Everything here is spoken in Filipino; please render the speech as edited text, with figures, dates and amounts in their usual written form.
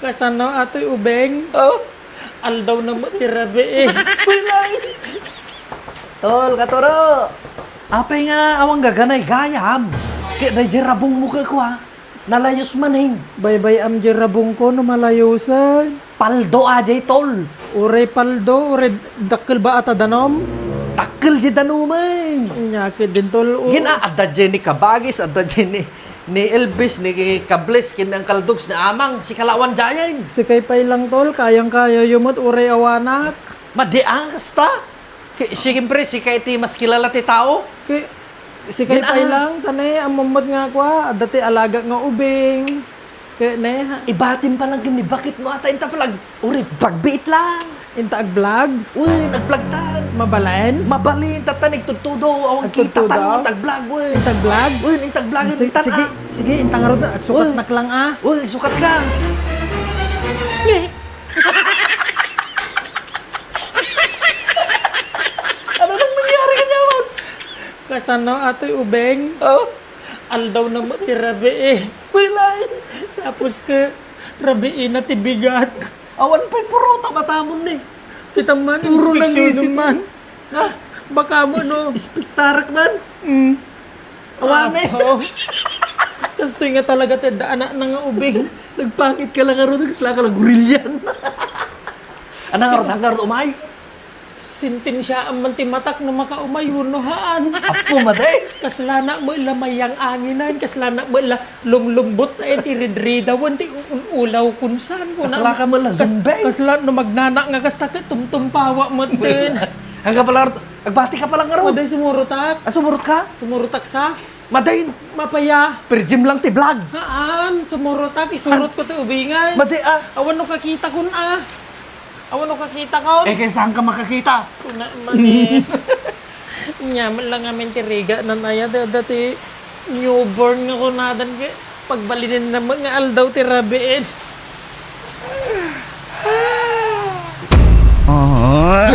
Kasano ato'y ubeng? Oh, Aldaw na mo tirabi eh. pilay. Tol, katuro. Apay nga awang gaganay gayam. Kaya dahil rabong mo ko ha. Nalayos maning. Baybay am jirabong ko no malayusan. Paldo ajay tol. Uray paldo, uray dakkel ba ata danom? Takkel di danuman. Nyakit din tol. Gina adda dyan ni Kabagis, adda dyan ni Elvis, ni Kables, kinang kaldugs na amang, si Kalawan Jayan. Si Kaypay lang tol, kayang-kaya yumot uray awanak. Madiangas ta. Siyempre, si Kaiti mas kilala ti tao. Kay si Kaypay Yan, lang tanay amamot nga kwa, dati alaga nga ubing. Kay ne Ibatim pa lang gini, bakit mo ata inta palag? Uri, pagbiit lang. intaag vlog, Uy, nagblagtan. mabalen, Mabalin, tatanig, tutudo, awang Nagtutudo? kita, tanong, tagblog, uy. intaag vlog. Uy, tagblog, Sige, sige, sige, intang arod na, sukat Uy. nak lang ah. Uy, sukat ka. Ano nang nangyari ka niyaman? Kasano ato'y ubeng? Oh, Aldaw na mo tirabi eh. wilay. Tapos ka, rabiin na tibigat. Awan pa'y puro, tamatamon ni. Kita man, Puro lang inspeksyon isip naman. Ha? Baka mo no. Ispiktarak man. Mm. Awan eh. Oo. Tapos ito nga talaga, anak na nga ubeng. Nagpangit ka lang karoon, kasla ka lang gurilyan. Anang harot umay. Sintin siya ang mantimatak na makaumayunohaan. Apo maday. Kaslana mo ila mayang anginan, kaslana mo ila lumlumbot na itiridridawan, ti ulaw kunsan. Kasla ka mo la zumbay. Kasla no magnana nga kasta ka tumtumpawa mo din. Hanggang pala, nagbati ka palang karoon. Maday sumurutak. Sumurot ka? Sumurutak sa Maday. mapaya. Per gym lang ti vlog. Haan, sumurutak. Isurot ko ti ubingan. Maday ah. Awan no kakita kun ah. Awan no kakita kon. Eh, kaya saan ka makakita? Kuna man eh. Nyaman lang amin tiriga na naya. Dati newborn nga kunadan ka. Pagbalinin na mga aldaw tirabiin. Oh.